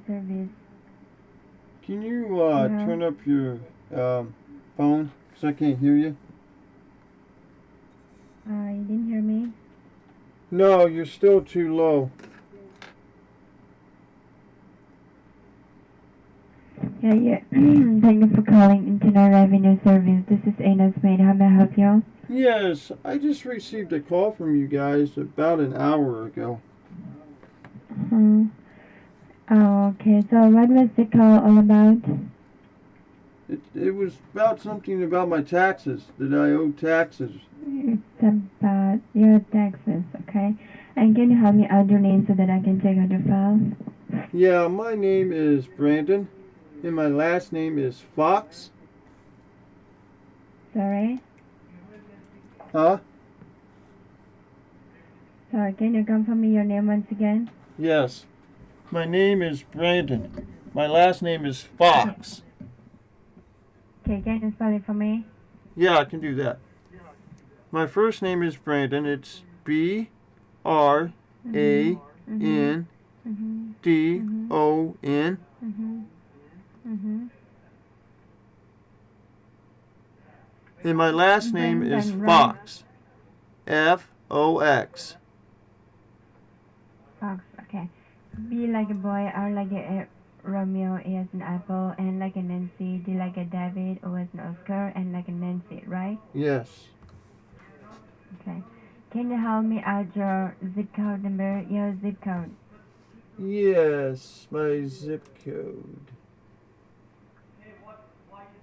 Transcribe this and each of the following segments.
service. Can you Yeah. turn up your phone? Because I can't hear you. You didn't hear me? No, you're still too low. Yeah, yeah. Thank you for calling Internal Revenue Service. This is Anna's maid. How may I help you? Yes, I just received a call from you guys about an hour ago. Hmm. Oh, okay. So what was the call all about? It was about something about my taxes, that I owe taxes. It's about your taxes, okay? And can you help me out your name so that I can check out your file? Yeah, my name is Brandon, and my last name is Fox. Sorry? Huh? Sorry, can you confirm me your name once again? Yes. My name is Brandon. My last name is Fox. Okay, can you spell it for me? Yeah, I can do that. My first name is Brandon. It's Mhm. Mhm. Brandon. Mhm. Mhm. Mhm. Mhm. And my last name is Brendan, right? Fox. Fox. Fox. Okay. B like a boy, R like a Romeo, A as an apple, N like a Nancy, D like a David, O as an Oscar, and like a Nancy, right? Yes. Okay. Can you help me out your zip code number? Your zip code. Yes, my zip code.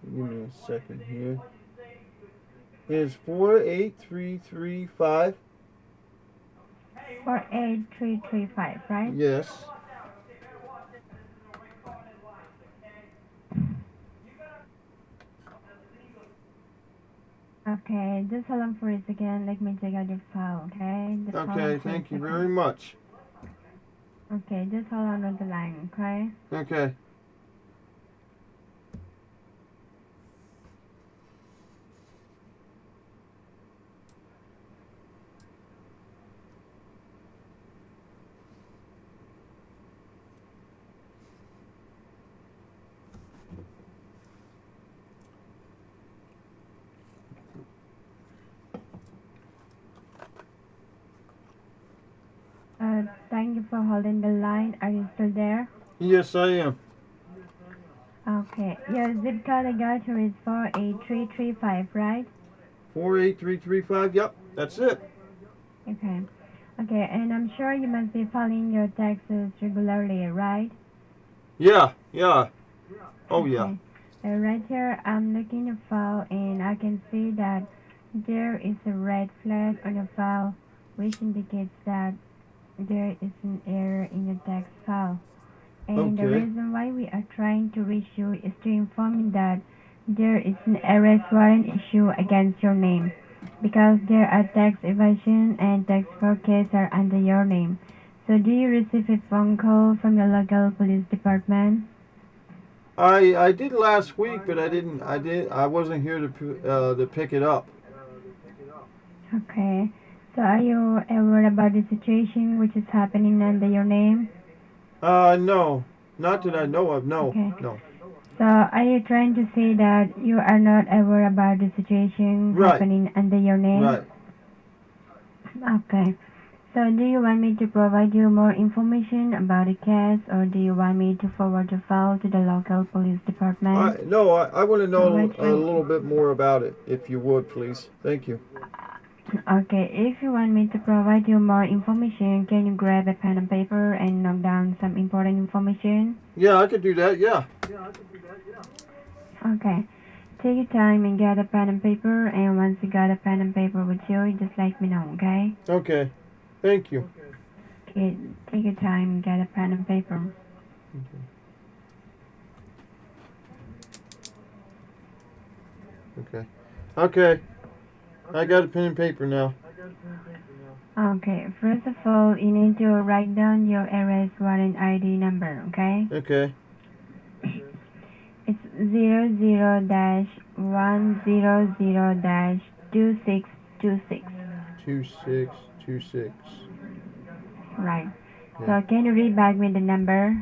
Give me a second here. Is 48335. 48335, right? Yes. Okay, just hold on for a second. Let me check out your file, okay? Just hold on Okay, for a thank you very second. much. Okay, just hold on the line, okay? Okay. Thank you for holding the line. Are you still there? Yes, I am. Okay, your zip code I got here is 48335, right? 48335. Yep, that's it. Okay. Okay, and I'm sure you must be filing your taxes regularly, right? Yeah, yeah. Oh, yeah. Okay. Right here, I'm looking at your file and I can see that there is a red flag on your file, which indicates that there is an error in your tax file. And the Okay. reason why we are trying to reach you is to inform you that there is an arrest warrant issue against your name because there are tax evasion and tax fraud cases are under your name. So do you receive a phone call from your local police department? I did last week, but I wasn't here to pick it up. Okay. So are you aware about the situation which is happening under your name? No. Not that I know of. No. Okay. No. So are you trying to say that you are not aware about the situation Right. happening under your name? Right. Okay. So do you want me to provide you more information about the case or do you want me to forward the file to the local police department? I want to So know which a one? little bit more about it, if you would, please. Thank you. Okay, if you want me to provide you more information, can you grab a pen and paper and note down some important information? Yeah, I could do that. Yeah. Okay. Take your time and get a pen and paper, and once you got a pen and paper with you, just let me know, okay? Okay. Thank you. Okay, take your time and get a pen and paper. Okay. Okay. I got a pen and paper now. Okay, first of all, you need to write down your arrest warrant ID number, okay? Okay. It's 00-100-2626. 2626. Right. Yeah. So can you read back me the number?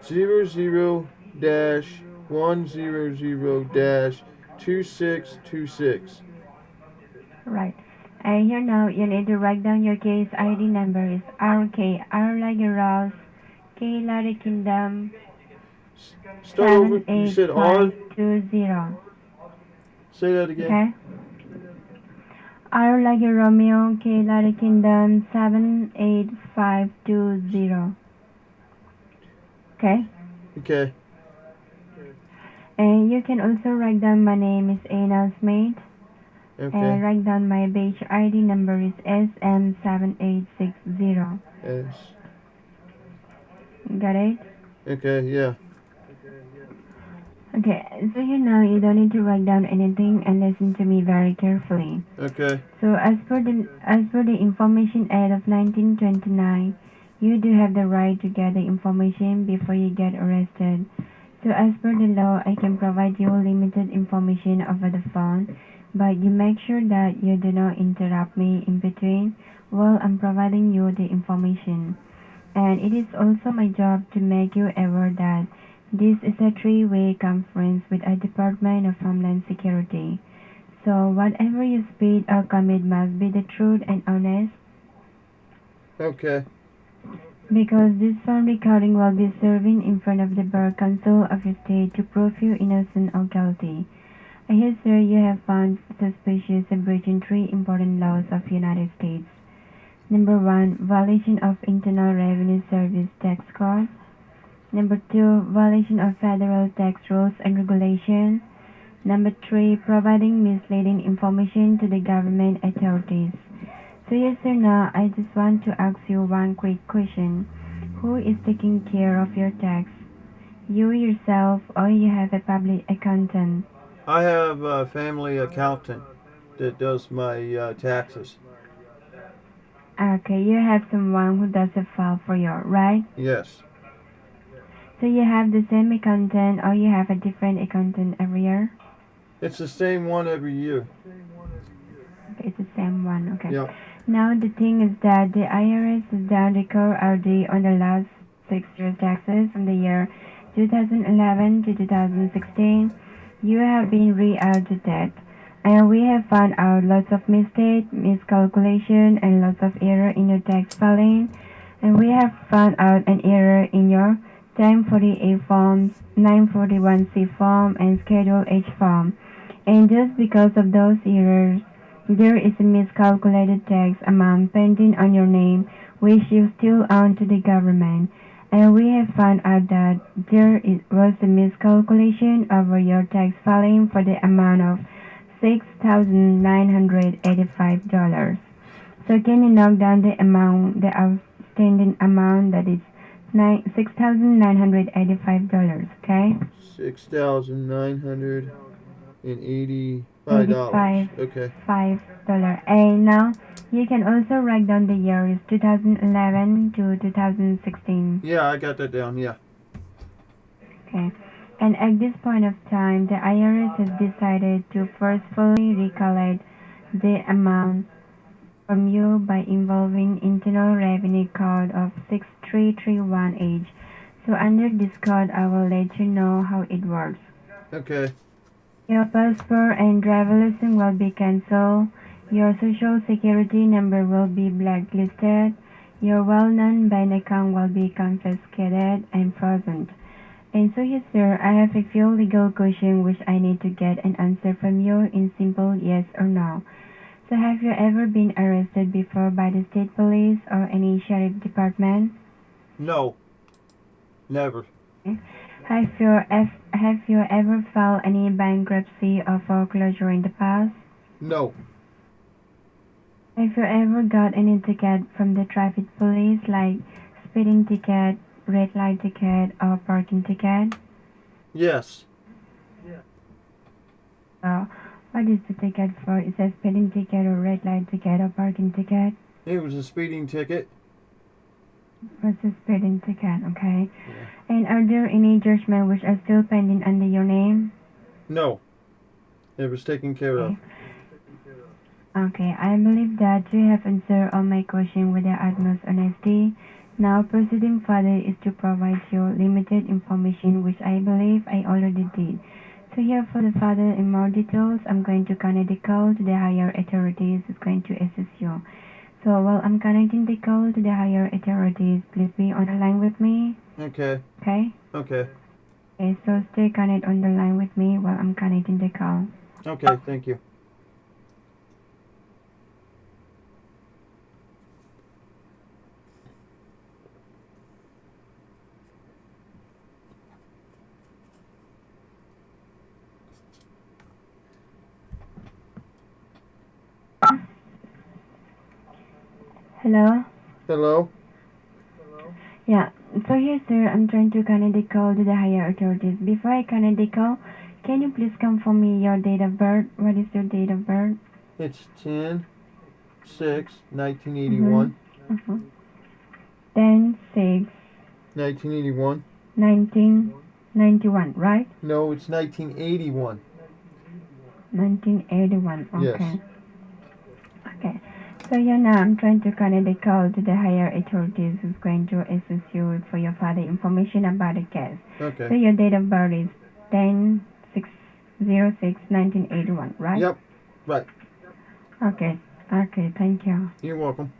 -00-100-2626. Right. And here now you need to write down your case ID number is RK, R like a Rose, K like a Kingdom, Start over. You said R. 78520. Say that again. Okay? R like a Romeo, K like a Kingdom, 78520. Okay? Okay. And you can also write down my name is Anna Smith. Okay. And write down my batch ID number is SM7860. S. Got it? Okay. Yeah. Okay, so here now you don't need to write down anything and listen to me very carefully. Okay. So as per the Information Act of 1929, you do have the right to get the information before you get arrested. So as per the law, I can provide you limited information over the phone, but you make sure that you do not interrupt me in between while I'm providing you the information. And it is also my job to make you aware that this is a three-way conference with a Department of Homeland Security. So whatever you speak or commit must be the truth and honest, Okay. because this phone recording will be serving in front of the Bar Council of your state to prove you innocent or guilty. I hear, sir, you have found suspicious of breaching three important laws of United States. Number one, violation of Internal Revenue Service tax code. Number two, violation of federal tax rules and regulations. Number three, providing misleading information to the government authorities. So yes or no, I just want to ask you one quick question. Who is taking care of your tax? You yourself or you have a public accountant? I have a family accountant that does my taxes. Okay, you have someone who does a file for you, right? Yes. So you have the same accountant or you have a different accountant every year? It's the same one every year. Okay, it's the same one, okay. Yep. Now the thing is that the IRS has done the core RD on the last 6 years taxes from the year 2011 to 2016. You have been re-audited, and we have found out lots of mistake, miscalculation, and lots of error in your tax filing. And we have found out an error in your 1040A forms, 941C form, and Schedule H form. And just because of those errors, there is a miscalculated tax amount pending on your name, which you still owe to the government. And we have found out that was a miscalculation over your tax filing for the amount of $6,985. So can you knock down the amount, the outstanding amount that is $6,985, okay? $6,985. 85 Okay. $5. And now you can also write down the years 2011 to 2016. Yeah, I got that down. Yeah. Okay. And at this point of time, the IRS has decided to forcefully recollect the amount from you by involving Internal Revenue Code of 6331H. So under this code, I will let you know how it works. Okay. Your passport and driver license will be cancelled. Your social security number will be blacklisted. Your well-known bank account will be confiscated and frozen. And so yes, sir, I have a few legal questions which I need to get an answer from you in simple yes or no. So have you ever been arrested before by the state police or any sheriff department? No. Never. Okay. Have you ever filed any bankruptcy or foreclosure in the past? No. Have you ever got any ticket from the traffic police like speeding ticket, red light ticket, or parking ticket? Yes. Uh, what is the ticket for? Is it speeding ticket or red light ticket or parking ticket? It was a speeding ticket. What's a speeding ticket? Okay. Yeah. And are there any judgments which are still pending under your name? No. It was taken care of. Okay. Okay, I believe that you have answered all my questions with the utmost honesty. Now proceeding further is to provide you limited information which I believe I already did. So here for the further in more details, I'm going to connect the call to the higher authorities who's going to assist you. So while I'm connecting the call to the higher authorities, please be on the line with me. Okay. Okay? Okay. Okay, so stay connected on the line with me while I'm connecting the call. Okay. Thank you. Hello? Hello. Yeah, so here, sir, I'm trying to connect the call to the higher authorities. Before I connect the call, can you please confirm me your date of birth? What is your date of birth? It's 10/6, Mm-hmm. 1981. Mm-hmm. 10 6 1981. 1991, right? No, it's 1981. 1981, Yes. okay. Okay. So yeah, now I'm trying to connect the call to the higher authorities who's going to assist you for your further information about the case. So Okay. your date of birth is 10 6 1981, right? Yep. Right. Okay. Okay, thank you. You're welcome.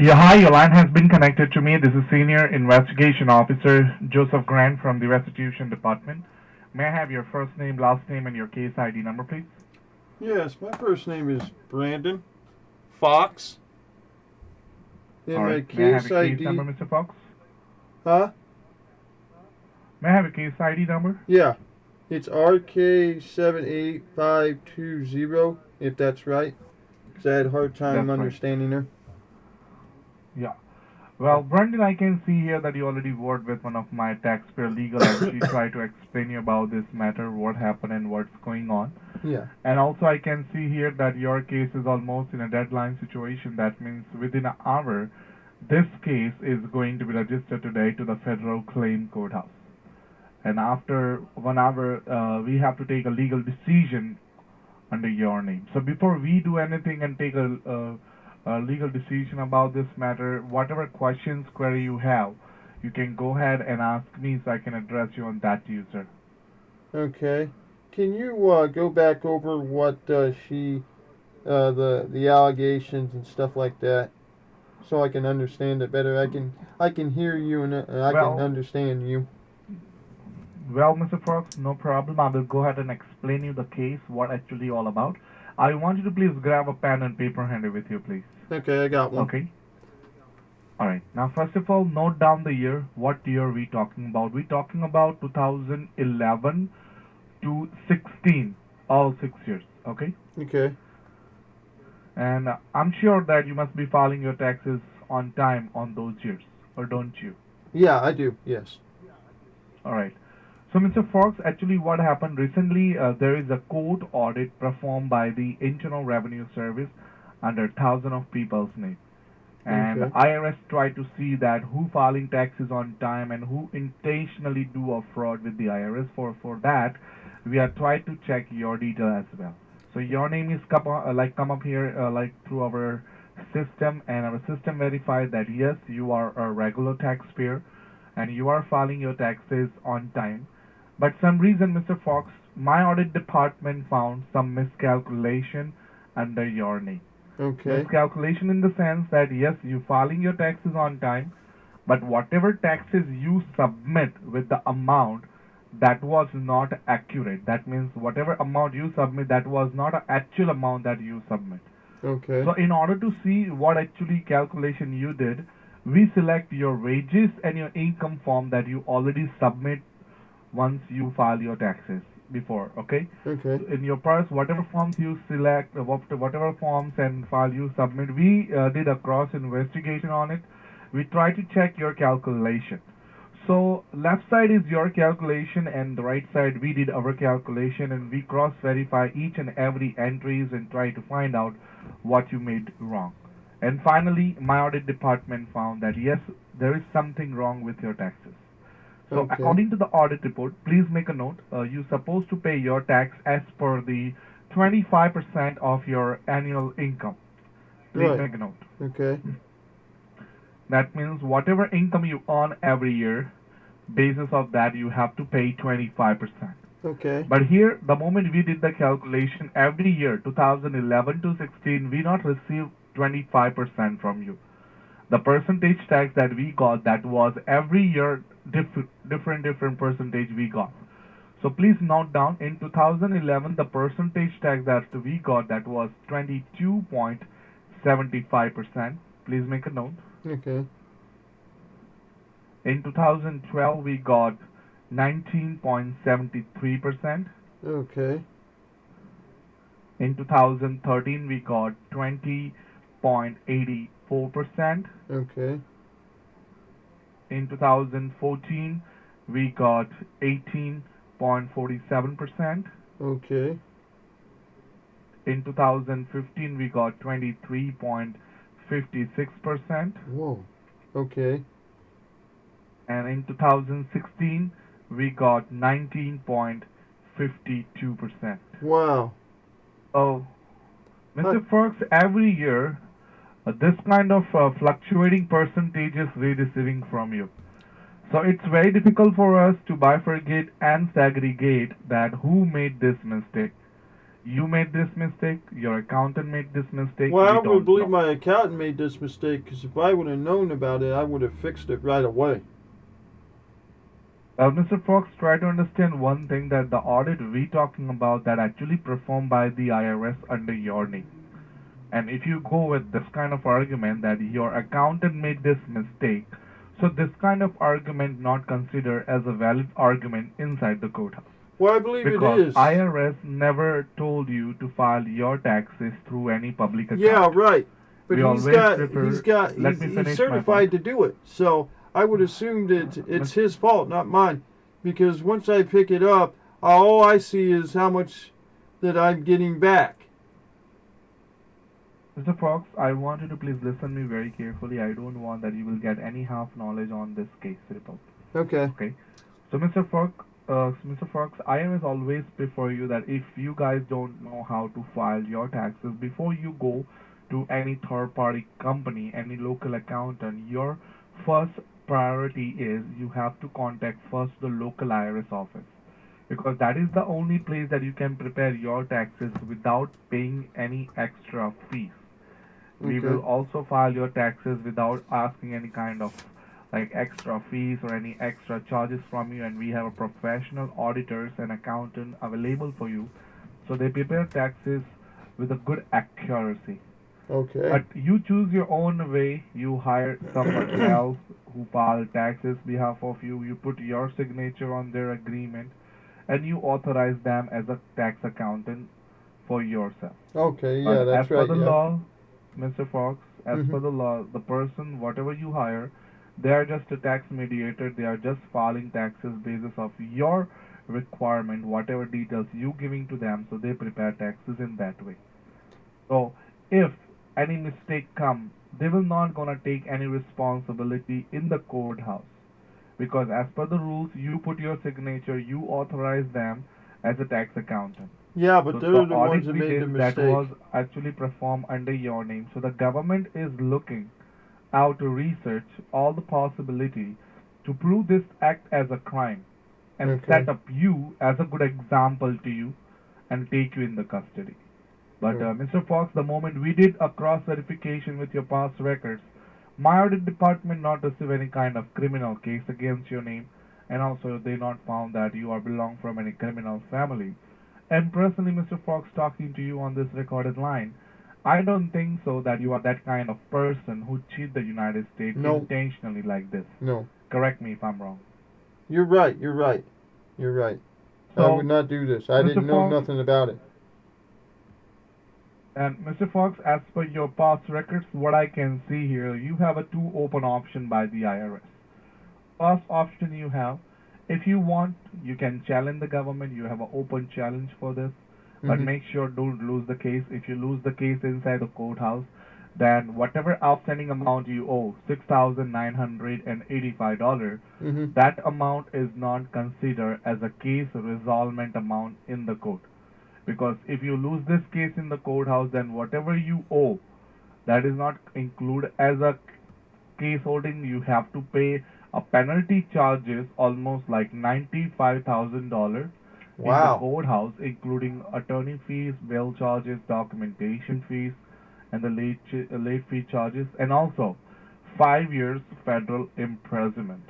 Yeah, hi, your line has been connected to me. This is Senior Investigation Officer Joseph Grant from the Restitution Department. May I have your first name, last name, and your case ID number, please? Yes, my first name is Brandon Fox. All And right. my May I have case your case number, ID. Mr. Fox? Huh? May I have your case ID number? Yeah. It's RK78520, if that's right. Because I had a hard time That's right. understanding her. Yeah. Well, Brandon, I can see here that you already worked with one of my taxpayer legal and she tried to explain you about this matter, what happened and what's going on. Yeah. And also I can see here that your case is almost in a deadline situation. That means within an hour, this case is going to be registered today to the federal claim courthouse. And after 1 hour, we have to take a legal decision under your name. So before we do anything and take a legal decision about this matter, whatever questions, query you have, you can go ahead and ask me so I can address you on that user. Okay. Can you go back over what the allegations and stuff like that, so I can understand it better? I can hear you and I can Well, understand you. well, Mr. Fox, no problem. I will go ahead and explain you the case, what actually all about. I want you to please grab a pen and paper handy with you, please. Okay, I got one. Okay. All right. Now, first of all, note down the year. What year are we talking about? We're talking about 2011 to 16, all 6 years. Okay. Okay. And I'm sure that you must be filing your taxes on time on those years, or don't you? Yeah, I do. Yes. All right. So, Mr. Fox, actually, what happened recently? There is a court audit performed by the Internal Revenue Service under thousands of people's name. And Okay. IRS try to see that who filing taxes on time and who intentionally do a fraud with the IRS. For that, we are trying to check your detail as well. So your name is come up here like through our system, and our system verified that yes, you are a regular taxpayer and you are filing your taxes on time. But some reason, Mr. Fox, my audit department found some miscalculation under your name. Okay. Miscalculation in the sense that yes, you filing your taxes on time, but whatever taxes you submit with the amount, that was not accurate. That means whatever amount you submit, that was not an actual amount that you submit. Okay. So in order to see what actually calculation you did, we select your wages and your income form that you already submit once you file your taxes before. Okay. Okay. So in your purse, whatever forms you select, whatever forms and file you submit, we did a cross investigation on it, we try to check your calculation. So left side is your calculation and the right side we did our calculation, and we cross verify each and every entries and try to find out what you made wrong. And finally, my audit department found that yes, there is something wrong with your taxes. So Okay. according to the audit report, please make a note. You're supposed to pay your tax as per the 25% of your annual income. Please Right. make a note. Okay. That means whatever income you earn every year, basis of that you have to pay 25%. Okay. But here, the moment we did the calculation, every year, 2011 to 16, we not received 25% from you. The percentage tax that we got, that was every year different percentage we got. So please note down, in 2011 the percentage tax that we got, that was 22.75%. Please make a note. Okay. In 2012 we got 19.73%. Okay. In 2013 we got 20.84%. Okay. In 2014 we got 18.47%. Okay. In 2015 we got 23.56%. Whoa. Okay. And in 2016 we got 19.52%. Wow. So, Huh. Mr. Fox, every year this kind of fluctuating percentages we're receiving from you. So it's very difficult for us to bifurcate and segregate that who made this mistake. You made this mistake, your accountant made this mistake, Well, I we would don't believe know. my accountant made this mistake, because if I would have known about it, I would have fixed it right away. Mr. Fox, try to understand one thing, that the audit we talking about that actually performed by the IRS under your name. And if you go with this kind of argument that your accountant made this mistake, so this kind of argument not considered as a valid argument inside the courthouse. Well, I believe it Because is. IRS never told you to file your taxes through any public Yeah, account. right. But We always prefer, let me he's finish my point. certified to do it. So I would assume that it's his fault, not mine, because once I pick it up, all I see is how much that I'm getting back. Mr. Fox, I want you to please listen me very carefully. I don't want that you will get any half knowledge on this case report. Okay. Okay. So, Mr. Fox, I always always prefer you that if you guys don't know how to file your taxes, before you go to any third-party company, any local accountant, your first priority is you have to contact first the local IRS office, because that is the only place that you can prepare your taxes without paying any extra fees. We will Okay. also file your taxes without asking any kind of like extra fees or any extra charges from you, and we have a professional auditors and accountant available for you, so they prepare taxes with a good accuracy. Okay. But you choose your own way. You hire someone else who file taxes behalf of you. You put your signature on their agreement, and you authorize them as a tax accountant for yourself. Okay. Yeah, But as that's per right. the Yeah. law, Mr. Fox, as Mhm. per the law, the person, whatever you hire, they are just a tax mediator. They are just filing taxes basis of your requirement, whatever details you giving to them. So they prepare taxes in that way. So if any mistake come, they will not gonna take any responsibility in the courthouse, because as per the rules, you put your signature, you authorize them as a tax accountant. Yeah, but So the they're the ones audit that we made the did, that mistake. was actually performed under your name. So the government is looking out to research all the possibility to prove this act as a crime and Okay. set up you as a good example to you and take you in the custody. But Oh. Mr. Fox, the moment we did a cross verification with your past records, my audit department not receive any kind of criminal case against your name, and also they not found that you are belong from any criminal family. And personally, Mr. Fox, talking to you on this recorded line, I don't think so that you are that kind of person who cheat the United States No. intentionally like this. No. Correct me if I'm wrong. You're right. You're right. You're right. I would So, not do this. I Mr. didn't know Fox, nothing about it. And Mr. Fox, as per your past records, what I can see here, you have a two open option by the IRS. First option you have, if you want, you can challenge the government. You have an open challenge for this, but Mhm. make sure don't lose the case. If you lose the case inside the courthouse, then whatever outstanding amount you owe, $6,985, Mhm. that amount is not considered as a case resolvement amount in the court. Because if you lose this case in the courthouse, then whatever you owe, that is not included as a case holding. You have to pay a penalty charges almost like $95,000 in the Wow. courthouse, including attorney fees, bail charges, documentation fees, and the late fee charges, and also 5 years federal imprisonment.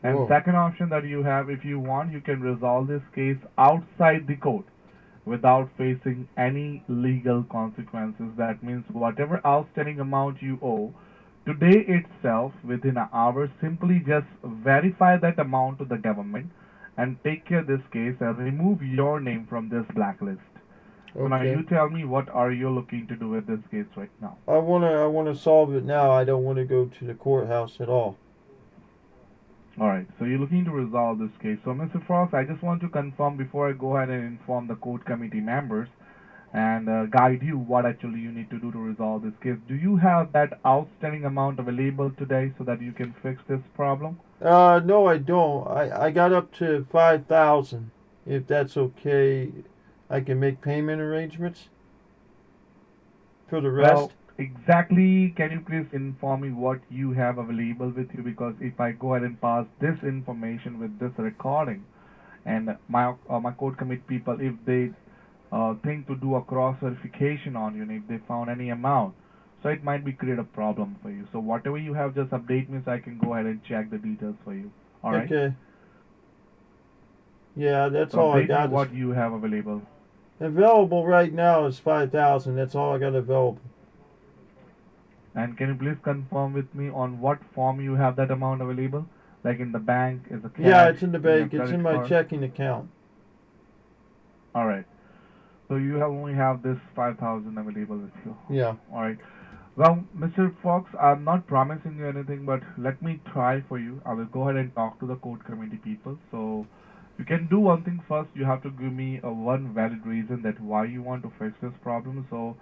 And Whoa. second option that you have, if you want, you can resolve this case outside the court without facing any legal consequences. That means whatever outstanding amount you owe, today itself, within an hour, simply just verify that amount to the government and take care of this case and remove your name from this blacklist. So now Okay. you tell me, what are you looking to do with this case right now? I wanna solve it now. I don't want to go to the courthouse at all. Alright, so you're looking to resolve this case. So Mr. Frost, I just want to confirm before I go ahead and inform the court committee members and guide you what actually you need to do to resolve this case. Do you have that outstanding amount available today so that you can fix this problem? No, I don't. I got up to 5,000. If that's okay, I can make payment arrangements for the rest. Well, exactly, can you please inform me what you have available with you? Because if I go ahead and pass this information with this recording, and my court commit people, if they think to do a cross verification on you, and if they found any amount, so it might be create a problem for you. So whatever you have, just update me so I can go ahead and check the details for you. All right. Okay. Yeah, that's So all I update me got. Is what you have available. available right now is 5,000. That's all I got available. And can you please confirm with me on what form you have that amount available? Like in the bank, is a Yeah, cash, it's in the in your bank. It's in credit my card? checking account. All right. So you have only have this 5,000 available with you. Yeah. All right. Well, Mr. Fox, I'm not promising you anything, but let me try for you. I will go ahead and talk to the court committee people. So you can do one thing first. You have to give me a one valid reason that why you want to fix this problem. So,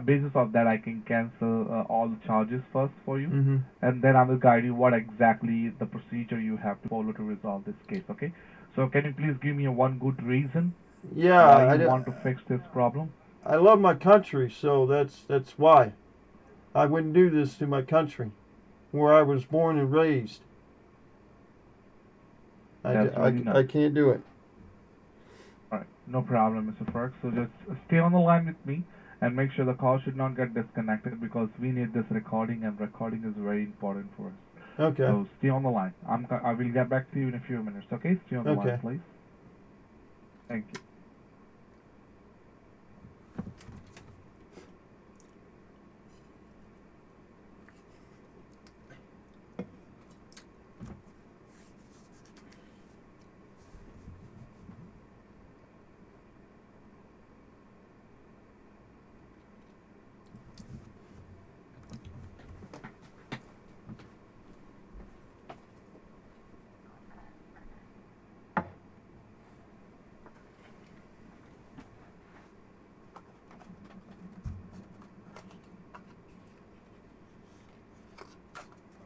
basis of that, I can cancel all the charges first for you, Mhm. and then I will guide you what exactly the procedure you have to follow to resolve this case. Okay. So can you please give me a one good reason Yeah, why you want to fix this problem? I love my country, so that's why. I wouldn't do this to my country, where I was born and raised. That's really I nice. can't do it. All right, no problem, Mr. Ferg. So just stay on the line with me and make sure the call should not get disconnected because we need this recording and recording is very important for us. Okay. So stay on the line. I will get back to you in a few minutes. Okay, stay on the line, Okay. please. Thank you.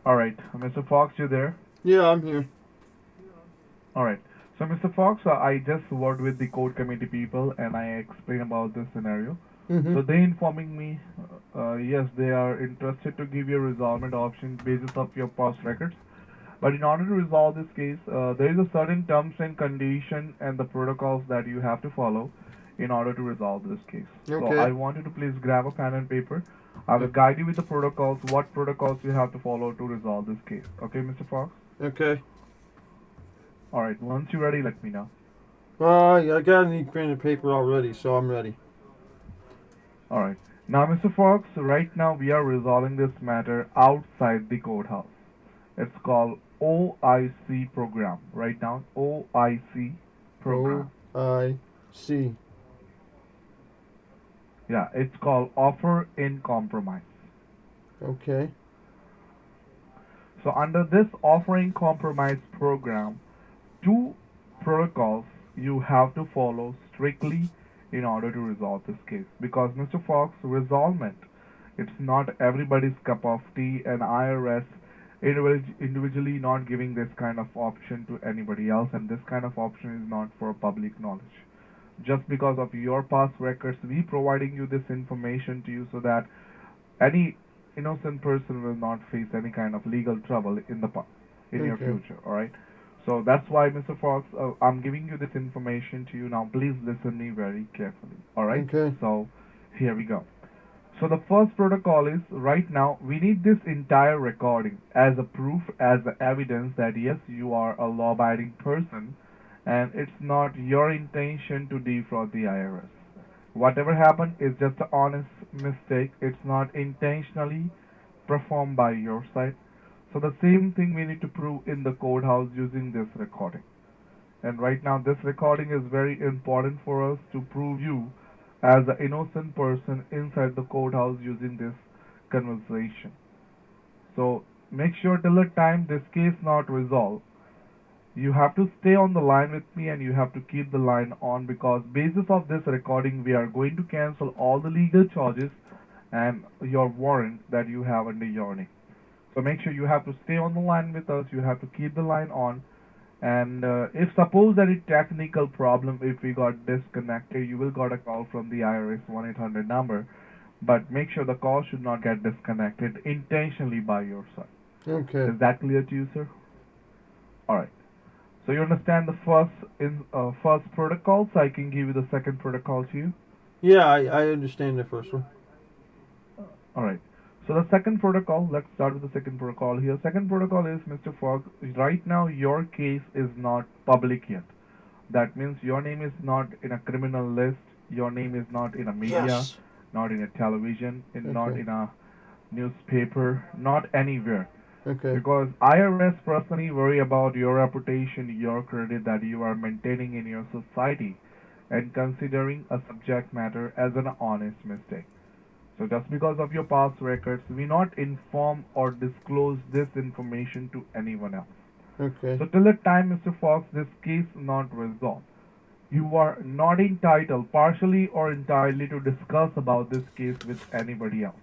All right, Mr. Fox, you there? Yeah, I'm here. All right. So, Mr. Fox, I just worked with the court committee people and I explained about this scenario. So Mhm. they informing me, yes, they are interested to give you a resolvement option basis of your past records. But in order to resolve this case, there is a certain terms and condition and the protocols that you have to follow in order to resolve this case. So I Okay. want you to please grab a pen and paper. I will guide you with the protocols, what protocols you have to follow to resolve this case. Okay, Mr. Fox? Okay. All right. Once you're ready, let me know. I got an ink pen and paper already, so I'm ready. All right. Now, Mr. Fox, right now we are resolving this matter outside the courthouse. It's called OIC program. Write down OIC O program. I C. Yeah, it's called offer in compromise. Okay. So under this offering compromise program, two protocols you have to follow strictly in order to resolve this case. Because Mr. Fox, resolvement, it's not everybody's cup of tea, and IRS individually not giving this kind of option to anybody else, and this kind of option is not for public knowledge. Just because of your past records, we providing you this information to you so that any innocent person will not face any kind of legal trouble in your Okay. future. All right. So that's why, Mr. Fox, I'm giving you this information to you now. Please listen me very carefully. All right. Okay. So here we go. So the first protocol is right now we need this entire recording as a proof, as a evidence that yes, you are a law-abiding person, and it's not your intention to defraud the IRS. Whatever happened is just an honest mistake. It's not intentionally performed by your side. So the same thing we need to prove in the courthouse using this recording. And right now this recording is very important for us to prove you as an innocent person inside the courthouse using this conversation. So make sure till the time this case not resolved, you have to stay on the line with me and you have to keep the line on, because basis of this recording we are going to cancel all the legal charges and your warrant that you have under your name. So make sure you have to stay on the line with us, you have to keep the line on. And if suppose that a technical problem, if we got disconnected, you will got a call from the IRS 1-800 number, but make sure the call should not get disconnected intentionally by your side. Okay. Is that clear to you, sir? All right. So you understand the first protocol, so I can give you the second protocol to you. Yeah, I understand the first one. All right. So the second protocol, let's start with the second protocol here. Second protocol is, Mr. Fogg, right now your case is not public yet. That means your name is not in a criminal list, your name is not in a media, Yes. not in a television, not Okay. in a newspaper, not anywhere. Okay. Because IRS personally worry about your reputation, your credit that you are maintaining in your society, and considering a subject matter as an honest mistake. So just because of your past records, we not inform or disclose this information to anyone else. Okay. So till the time, Mr. Fox, this case not resolved, you are not entitled, partially or entirely, to discuss about this case with anybody else.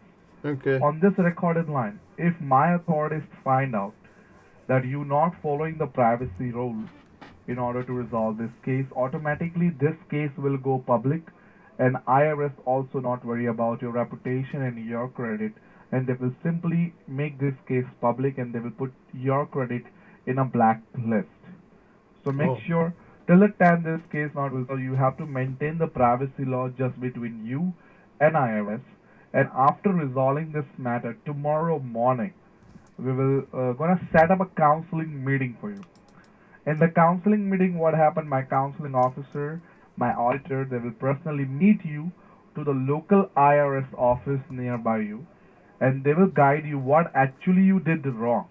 Okay. On this recorded line, if my authorities find out that you not following the privacy rules in order to resolve this case, automatically this case will go public, and IRS also not worry about your reputation and your credit, and they will simply make this case public and they will put your credit in a blacklist. So make Oh. sure till the time this case not resolved, you have to maintain the privacy law just between you and IRS. And after resolving this matter tomorrow morning, we will gonna set up a counseling meeting for you. In the counseling meeting, what happened? My counseling officer, my auditor, they will personally meet you to the local IRS office nearby you, and they will guide you what actually you did wrong,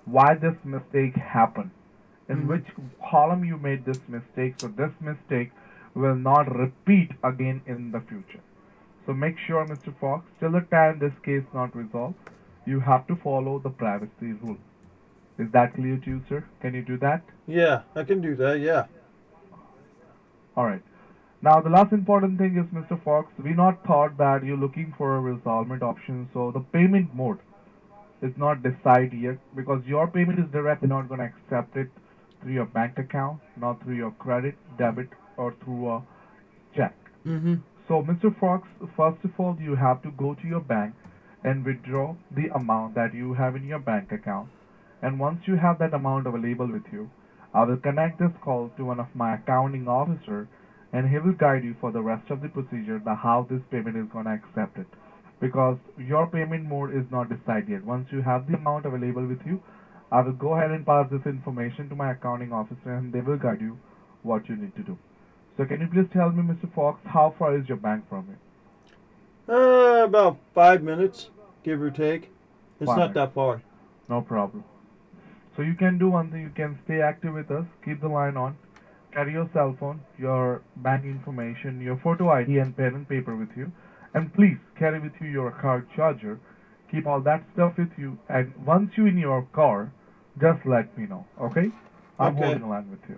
why this mistake happened, in Mhm. which column you made this mistake, so this mistake will not repeat again in the future. So make sure, Mr. Fox, till the time this case not resolved, you have to follow the privacy rule. Is that clear to you, sir? Can you do that? Yeah, I can do that. Yeah. All right. Now, the last important thing is, Mr. Fox, we not thought that you're looking for a resolvement option, so the payment mode is not decided yet, because your payment is directly not going to accept it through your bank account, not through your credit, debit, or through a check. Mhm. So, Mr. Fox, first of all, you have to go to your bank and withdraw the amount that you have in your bank account. And once you have that amount available with you, I will connect this call to one of my accounting officer, and he will guide you for the rest of the procedure, the how this payment is going to accept it. Because your payment mode is not decided yet. Once you have the amount available with you, I will go ahead and pass this information to my accounting officer, and they will guide you what you need to do. So can you please tell me, Mr. Fox, how far is your bank from you? About 5 minutes, give or take. It's Five not minutes. that far. No problem. So you can do one thing, you can stay active with us, keep the line on, carry your cell phone, your bank information, your photo ID and pen and paper with you. And please carry with you your car charger. Keep all that stuff with you. And once you're in your car, just let me know. Okay? I'm Okay. holding a line with you.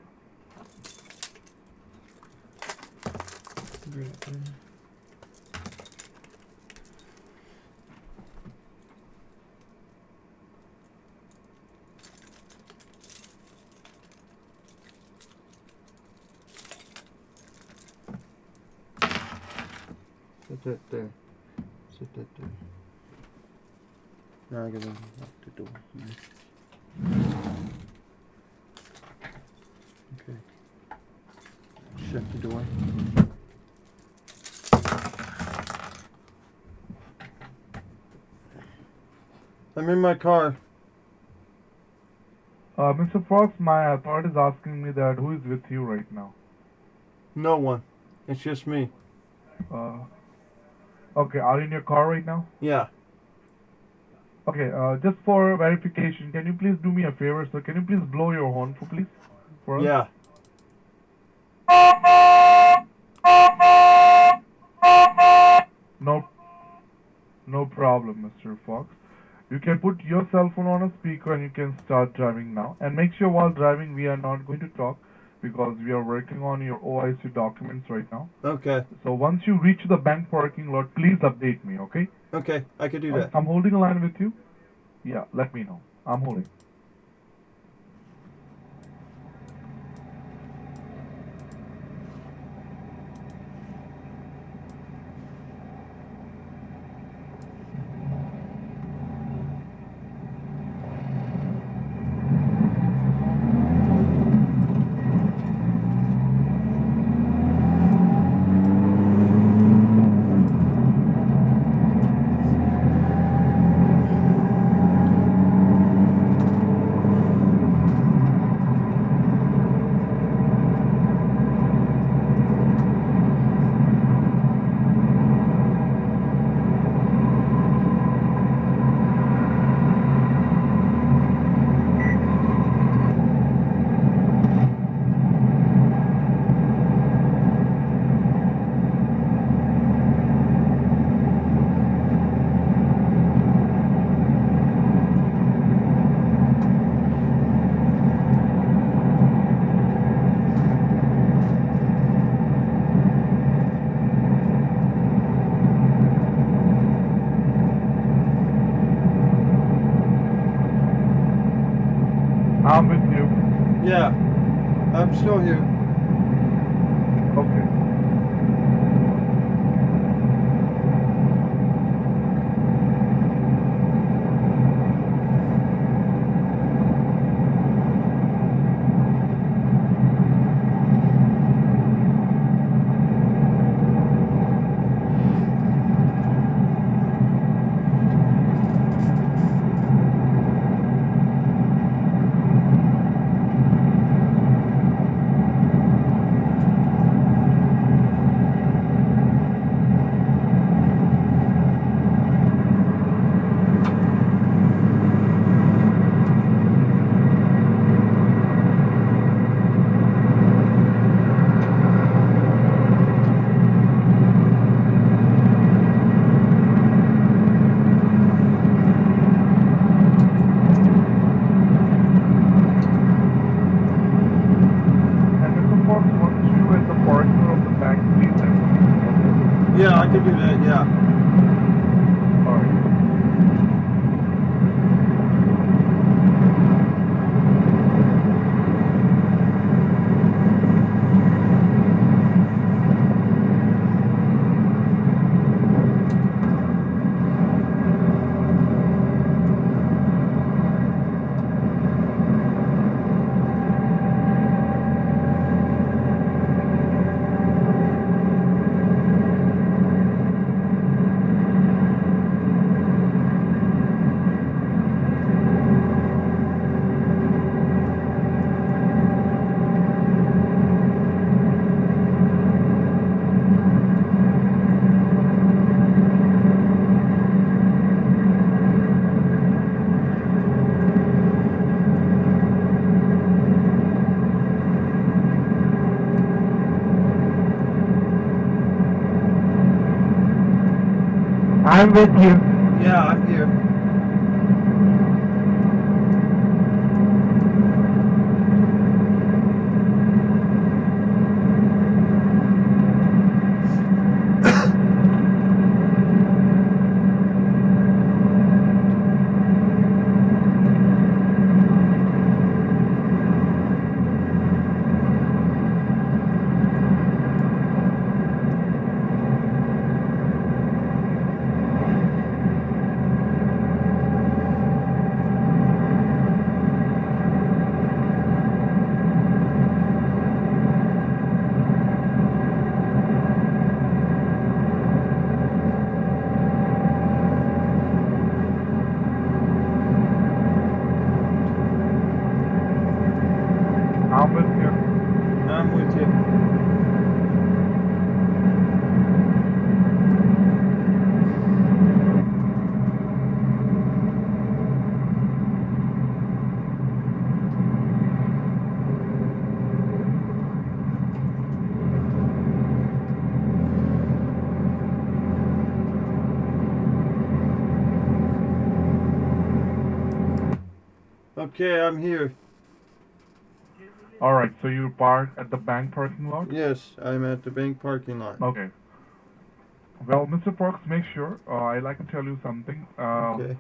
Set that there. Set that there. Now I gotta lock the door here. Okay. Shut the door. I'm in my car. Mr. Fox, my authority is asking me that who is with you right now? No one. It's just me. Uh, okay, are you in your car right now? Yeah. Okay, just for verification, can you please do me a favor, sir? Can you please blow your horn for us? Yeah. No, no problem, Mr. Fox. You can put your cell phone on a speaker and you can start driving now. And make sure while driving we are not going to talk because we are working on your OIC documents right now. Okay. So once you reach the bank parking lot, please update me, okay? Okay. I could do that. I'm holding a line with you. Yeah, let me know. I'm holding. I'm with you. Yeah. I'm still here. Okay. And Mr. Fox, once you at the partner of the bank, please let me know. Yeah, I could do that. Yeah. All right. I'm with you. Yeah, I'm here. I'm with you. I'm with you. Okay, I'm here. All right. So you park at the bank parking lot. Yes, I'm at the bank parking lot. Okay. Well, Mr. Fox, make sure. I'd like to tell you something. Okay.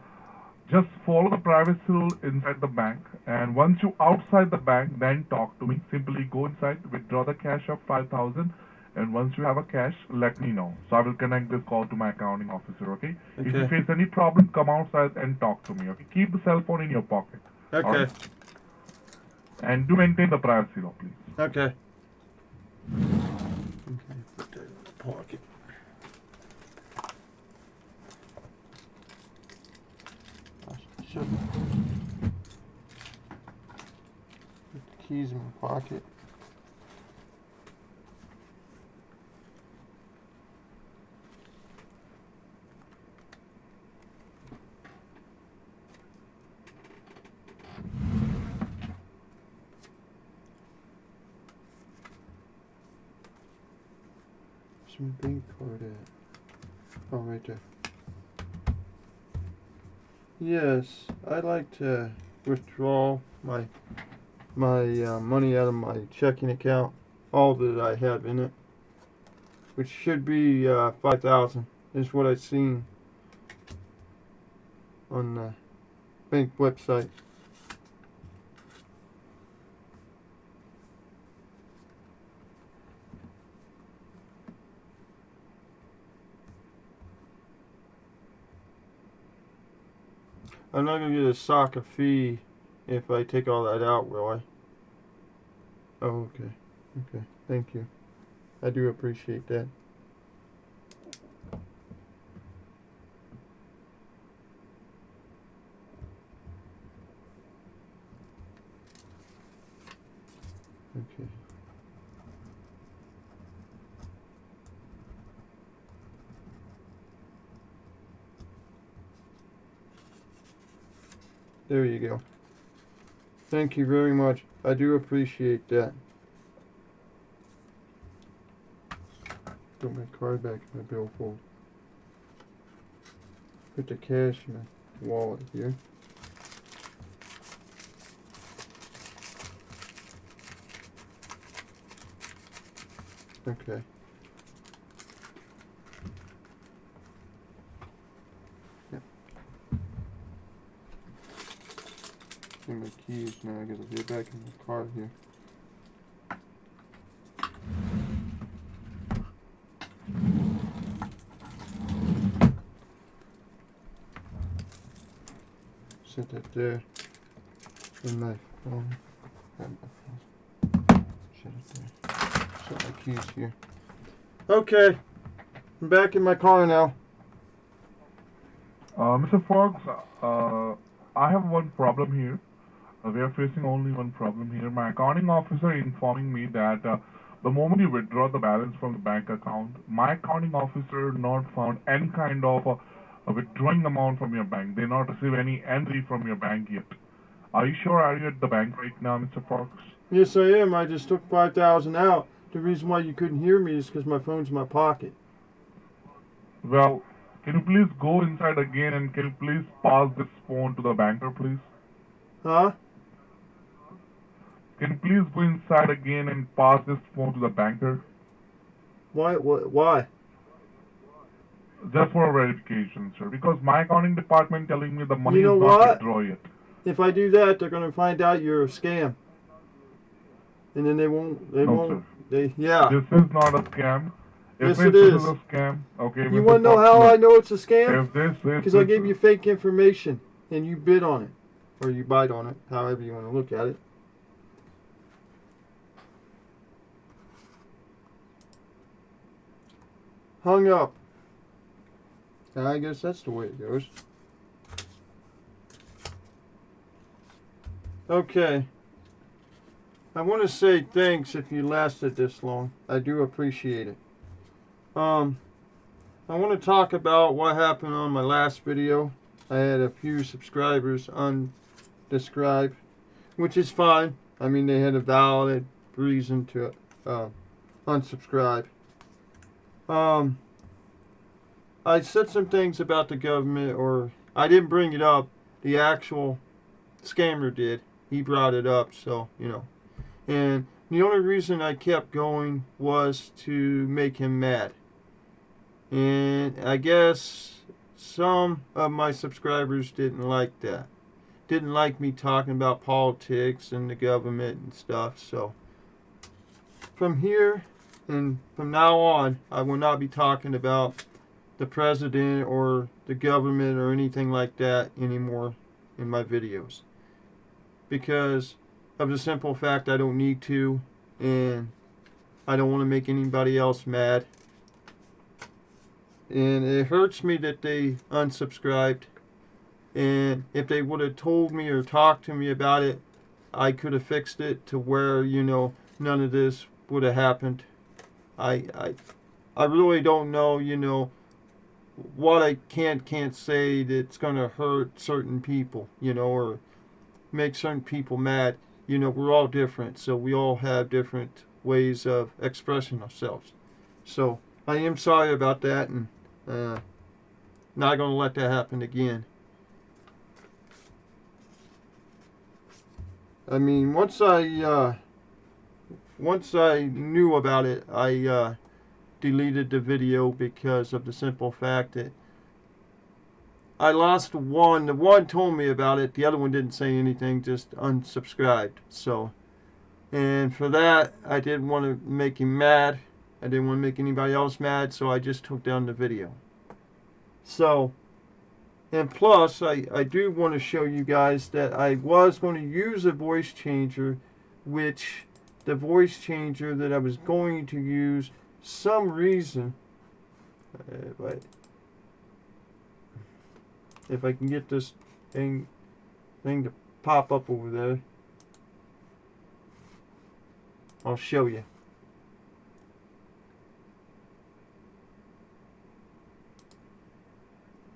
Just follow the privacy rule inside the bank, and once you outside the bank, then talk to me. Simply go inside, withdraw the cash of 5,000, and once you have a cash, let me know. So I will connect this call to my accounting officer. Okay? If you Okay. face any problem, come outside and talk to me. Okay? Keep the cell phone in your pocket. All Okay. right? And do maintain the privacy law, please. Okay. Okay. Put that in the pocket. I should put the keys in my pocket. Some bank card at? Oh, right there. Yes, I like to withdraw my money out of my checking account, all that I have in it, which should be 5,000. Is what I've seen on the bank website. I'm not gonna get a sock of fee if I take all that out, will I? Oh, okay. Okay. Thank you. I do appreciate that. Okay. There you go. Thank you very much. I do appreciate that. Put my card back in my billfold. Put the cash in my wallet here. Okay. Yep. And my keys now. I gotta get back in the car here. Set that there. And my phone. Grab my phone. Set it there. Set my keys here. Okay. I'm back in my car now. Mr. Fox, I have one problem here. We are facing only one problem here. My accounting officer informing me that the moment you withdraw the balance from the bank account, my accounting officer not found any kind of a withdrawing amount from your bank. They not receive any entry from your bank yet. Are you sure? Are you at the bank right now, Mr. Fox? Yes, I am. I just took 5,000 out. The reason why you couldn't hear me is because my phone's in my pocket. Well, Can you please go inside again and can you please pass this phone to the banker, please? Huh? Can you please go inside again and pass this phone to the banker? Why? Why? Just for verification, sir. Because my accounting department telling me the money You know is not what? withdrawn yet. If I do that, they're gonna find out you're a scam, and then they won't. No, sir. Yeah. This is not a scam. If Yes, it this is is. a scam, okay, You Mr. want to know Fox, how I look. know it's a scam? If this is Because I gave you fake information, and you bid on it, or you bite on it, however you want to look at it. Hung up. I guess that's the way it goes. Okay. I want to say thanks if you lasted this long. I do appreciate it. I want to talk about what happened on my last video. I had a few subscribers undescribed, which is fine. I mean, they had a valid reason to unsubscribe. I said some things about the government, or I didn't bring it up. The actual scammer did. He brought it up, so, you know. And the only reason I kept going was to make him mad. And I guess some of my subscribers didn't like that. Didn't like me talking about politics and the government and stuff. So from here and from now on, I will not be talking about the president or the government or anything like that anymore in my videos. Because of the simple fact I don't need to, and I don't want to make anybody else mad. And it hurts me that they unsubscribed. And if they would have told me or talked to me about it, I could have fixed it to where, you know, none of this would have happened. I really don't know, you know, what I can't say that's going to hurt certain people, you know, or make certain people mad. You know, we're all different, so we all have different ways of expressing ourselves. So I am sorry about that, and not going to let that happen again. I mean, once I knew about it, I deleted the video because of the simple fact that I lost one. The one told me about it. The other one didn't say anything, just unsubscribed. So, and for that, I didn't want to make him mad. I didn't want to make anybody else mad, so I just took down the video. So, and plus, I do want to show you guys that I was going to use a voice changer, which the voice changer that I was going to use, some reason, if I can get this thing to pop up over there, I'll show you.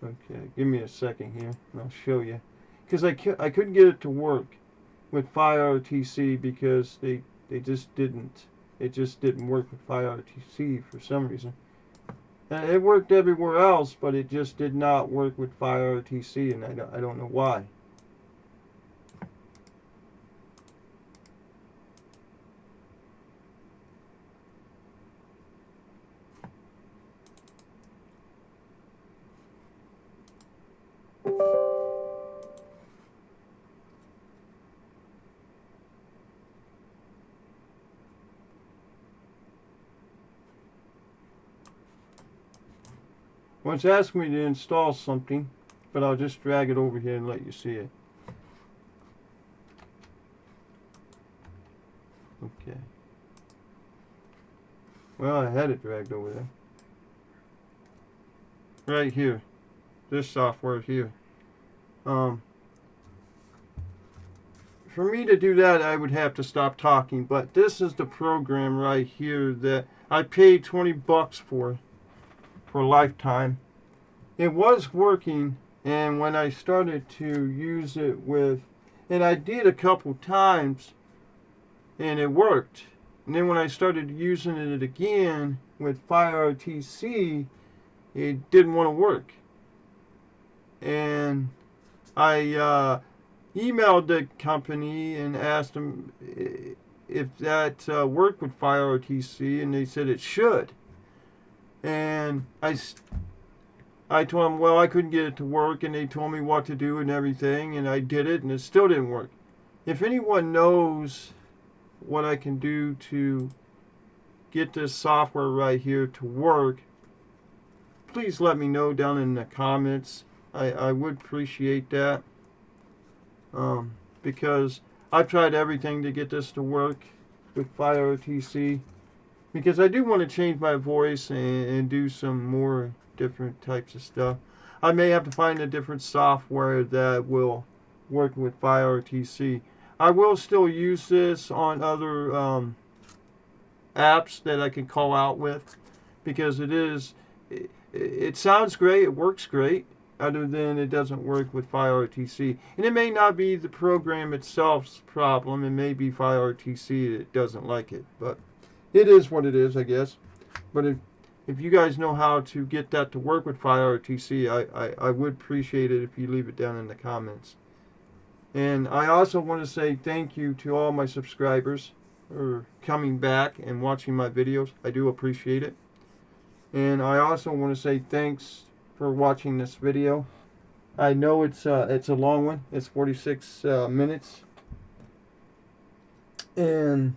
Okay, give me a second here, and I'll show you. Because I couldn't get it to work with FireRTC because they just didn't. It just didn't work with FireRTC for some reason. And it worked everywhere else, but it just did not work with FireRTC, and I don't know why. Well, it's asking me to install something, but I'll just drag it over here and let you see it. Okay. Well, I had it dragged over there. Right here. This software here. For me to do that, I would have to stop talking, but this is the program right here that I paid 20 bucks for a lifetime. It was working, and when I started to use it with, and I did a couple times, and it worked. And then when I started using it again with FireRTC, it didn't want to work. And I emailed the company and asked them if that worked with FireRTC, and they said it should. And I told them, well, I couldn't get it to work, and they told me what to do and everything, and I did it, and it still didn't work. If anyone knows what I can do to get this software right here to work, please let me know down in the comments. I would appreciate that, because I've tried everything to get this to work with FireRTC, because I do want to change my voice and do some more different types of stuff. I may have to find a different software that will work with FireRTC. I will still use this on other apps that I can call out with, because it sounds great, it works great, other than it doesn't work with FireRTC. And it may not be the program itself's problem, it may be FireRTC that doesn't like it, but it is what it is, I guess. But if you guys know how to get that to work with FireRTC, I would appreciate it if you leave it down in the comments. And I also want to say thank you to all my subscribers for coming back and watching my videos. I do appreciate it. And I also want to say thanks for watching this video. I know it's a long one. It's 46 minutes. And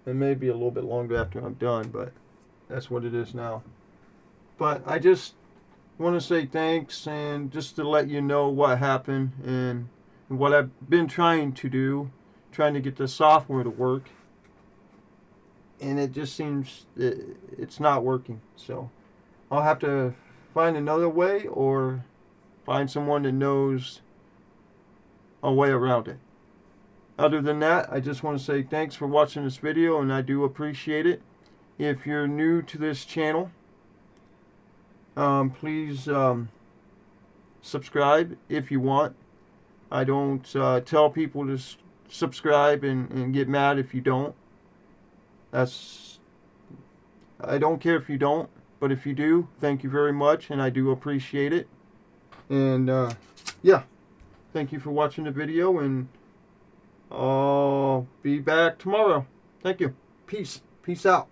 it may be a little bit longer after I'm done, but that's what it is now. But I just want to say thanks, and just to let you know what happened and what I've been trying to do, trying to get the software to work. And it just seems it's not working. So I'll have to find another way, or find someone that knows a way around it. Other than that, I just want to say thanks for watching this video, and I do appreciate it. If you're new to this channel, please subscribe if you want. I don't tell people to subscribe and get mad if you don't. I don't care if you don't, but if you do, thank you very much, and I do appreciate it. And yeah, thank you for watching the video, and I'll be back tomorrow. Thank you. Peace out.